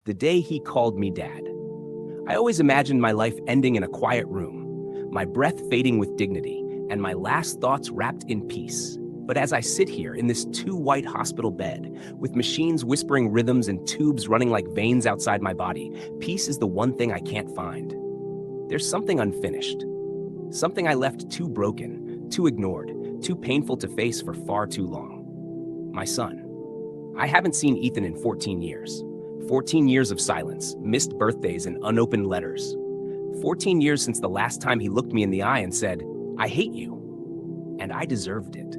The day he called me dad. I always imagined my life ending in a quiet room, my breath fading with dignity, and my last thoughts wrapped in peace. But as I sit here in this too-white hospital bed, with machines whispering rhythms and tubes running like veins outside my body, peace is the one thing I can't find. There's something unfinished. Something I left too broken, too ignored, too painful to face for far too long. My son. I haven't seen Ethan in 14 years. 14 years of silence, missed birthdays, and unopened letters. 14 years since the last time he looked me in the eye and said, "I hate you." And I deserved it.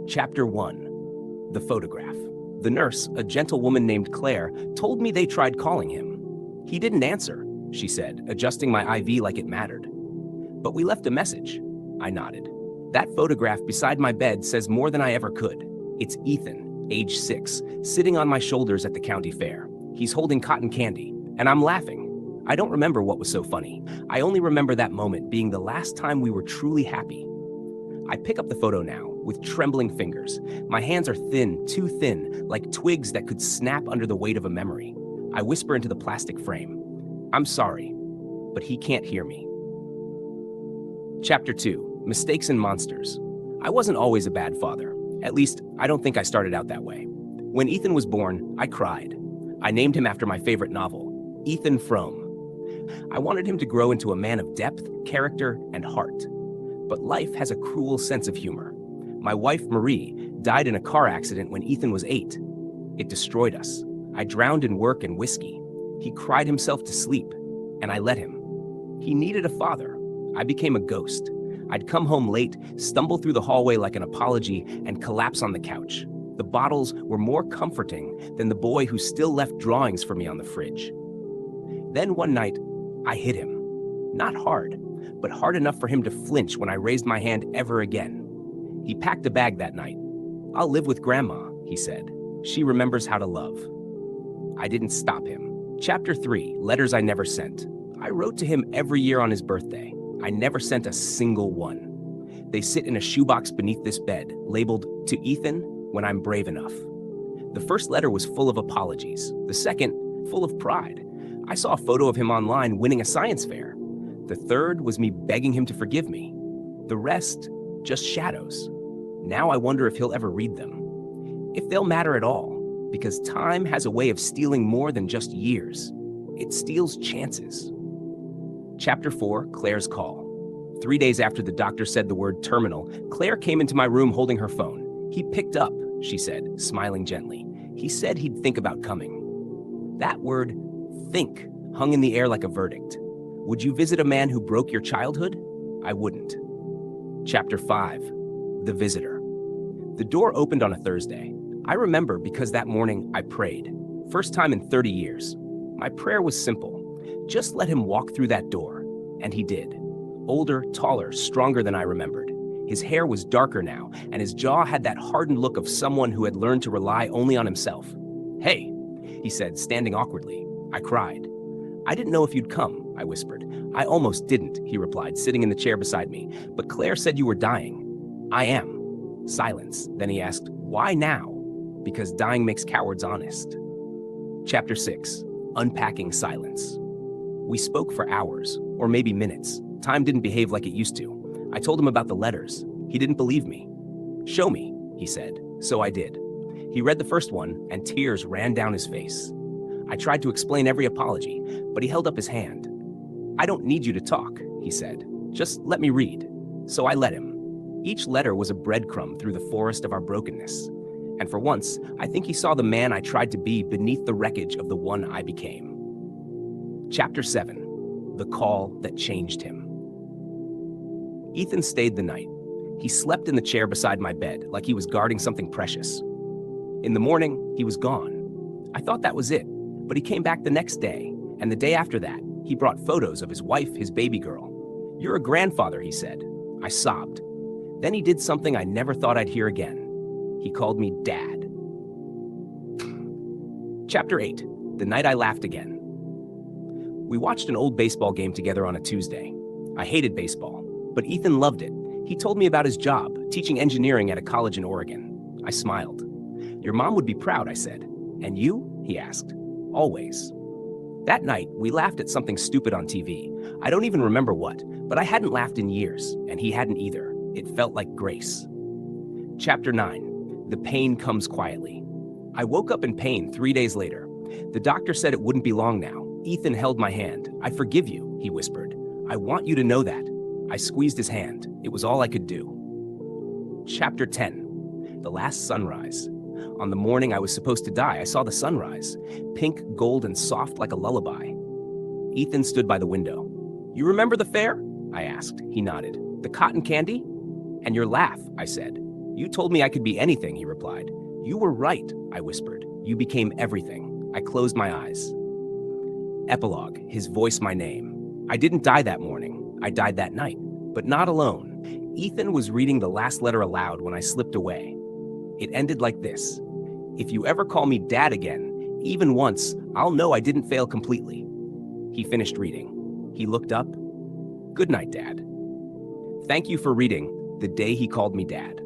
Chapter 1. The photograph. The nurse, a gentle woman named Claire, told me they tried calling him. "He didn't answer," she said, adjusting my IV like it mattered. "But we left a message." I nodded. "That photograph beside my bed says more than I ever could. It's Ethan, age 6, sitting on my shoulders at the county fair. He's holding cotton candy, and I'm laughing. I don't remember what was so funny. I only remember that moment being the last time we were truly happy." I pick up the photo now, with trembling fingers. My hands are thin, too thin, like twigs that could snap under the weight of a memory. I whisper into the plastic frame, "I'm sorry, but he can't hear me." Chapter 2. Mistakes and Monsters. I wasn't always a bad father. At least, I don't think I started out that way. When Ethan was born, I cried. I named him after my favorite novel, Ethan Frome. I wanted him to grow into a man of depth, character, and heart. But life has a cruel sense of humor. My wife, Marie, died in a car accident when Ethan was 8. It destroyed us. I drowned in work and whiskey. He cried himself to sleep, and I let him. He needed a father. I became a ghost. I'd come home late, stumble through the hallway like an apology, and collapse on the couch. The bottles were more comforting than the boy who still left drawings for me on the fridge. Then one night, I hit him. Not hard, but hard enough for him to flinch when I raised my hand ever again. He packed a bag that night. "I'll live with Grandma," he said. "She remembers how to love." I didn't stop him. Chapter 3. Letters I Never Sent. I wrote to him every year on his birthday. I never sent a single one. They sit in a shoebox beneath this bed, labeled, "To Ethan, when I'm brave enough." The first letter was full of apologies. The second, full of pride. I saw a photo of him online winning a science fair. The third was me begging him to forgive me. The rest, just shadows. Now I wonder if he'll ever read them. If they'll matter at all, because time has a way of stealing more than just years. It steals chances. Chapter 4. Claire's Call. 3 days after the doctor said the word terminal, Claire came into my room holding her phone. "He picked up," she said, smiling gently. "He said he'd think about coming." That word, think, hung in the air like a verdict. Would you visit a man who broke your childhood? I wouldn't. Chapter 5. The Visitor. The door opened on a Thursday. I remember because that morning I prayed. First time in 30 years. My prayer was simple. Just let him walk through that door. And he did. Older, taller, stronger than I remembered. His hair was darker now, and his jaw had that hardened look of someone who had learned to rely only on himself. "Hey," he said, standing awkwardly. I cried. "I didn't know if you'd come," I whispered. "I almost didn't," he replied, sitting in the chair beside me. "But Claire said you were dying." "I am." Silence. Then he asked, "Why now?" "Because dying makes cowards honest." Chapter 6. Unpacking Silence. We spoke for hours, or maybe minutes. Time didn't behave like it used to. I told him about the letters. He didn't believe me. "Show me," he said. So I did. He read the first one, and tears ran down his face. I tried to explain every apology, but he held up his hand. "I don't need you to talk," he said. "Just let me read." So I let him. Each letter was a breadcrumb through the forest of our brokenness. And for once, I think he saw the man I tried to be beneath the wreckage of the one I became. Chapter 7. The Call That Changed Him. Ethan stayed the night. He slept in the chair beside my bed like he was guarding something precious. In the morning, he was gone. I thought that was it, but he came back the next day, and the day after that, he brought photos of his wife, his baby girl. "You're a grandfather," he said. I sobbed. Then he did something I never thought I'd hear again. He called me Dad. Chapter 8. The Night I Laughed Again. We watched an old baseball game together on a Tuesday. I hated baseball, but Ethan loved it. He told me about his job, teaching engineering at a college in Oregon. I smiled. "Your mom would be proud," I said. "And you?" he asked. always. That night, we laughed at something stupid on TV. I don't even remember what, but I hadn't laughed in years, and he hadn't either. It felt like grace. Chapter 9. The Pain Comes Quietly. I woke up in pain 3 days later. The doctor said it wouldn't be long now. Ethan held my hand. "I forgive you," he whispered. "I want you to know that." I squeezed his hand. It was all I could do. Chapter 10. The Last Sunrise. On the morning I was supposed to die, I saw the sunrise, pink, gold, and soft like a lullaby. Ethan stood by the window. "You remember the fair?" I asked. He nodded. "The cotton candy?" "And your laugh," I said. "You told me I could be anything," he replied. "You were right," I whispered. "You became everything." I closed my eyes. Epilogue. His voice, my name. I didn't die that morning. I died that night, but not alone. Ethan was reading the last letter aloud when I slipped away. It ended like this: "If you ever call me Dad again, even once, I'll know I didn't fail completely." He finished reading. He looked up. "Good night, Dad." Thank you for reading The Day He Called Me Dad.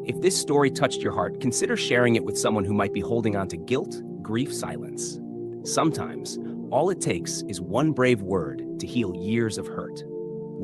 If this story touched your heart, consider sharing it with someone who might be holding on to guilt, grief, silence. Sometimes, all it takes is one brave word to heal years of hurt.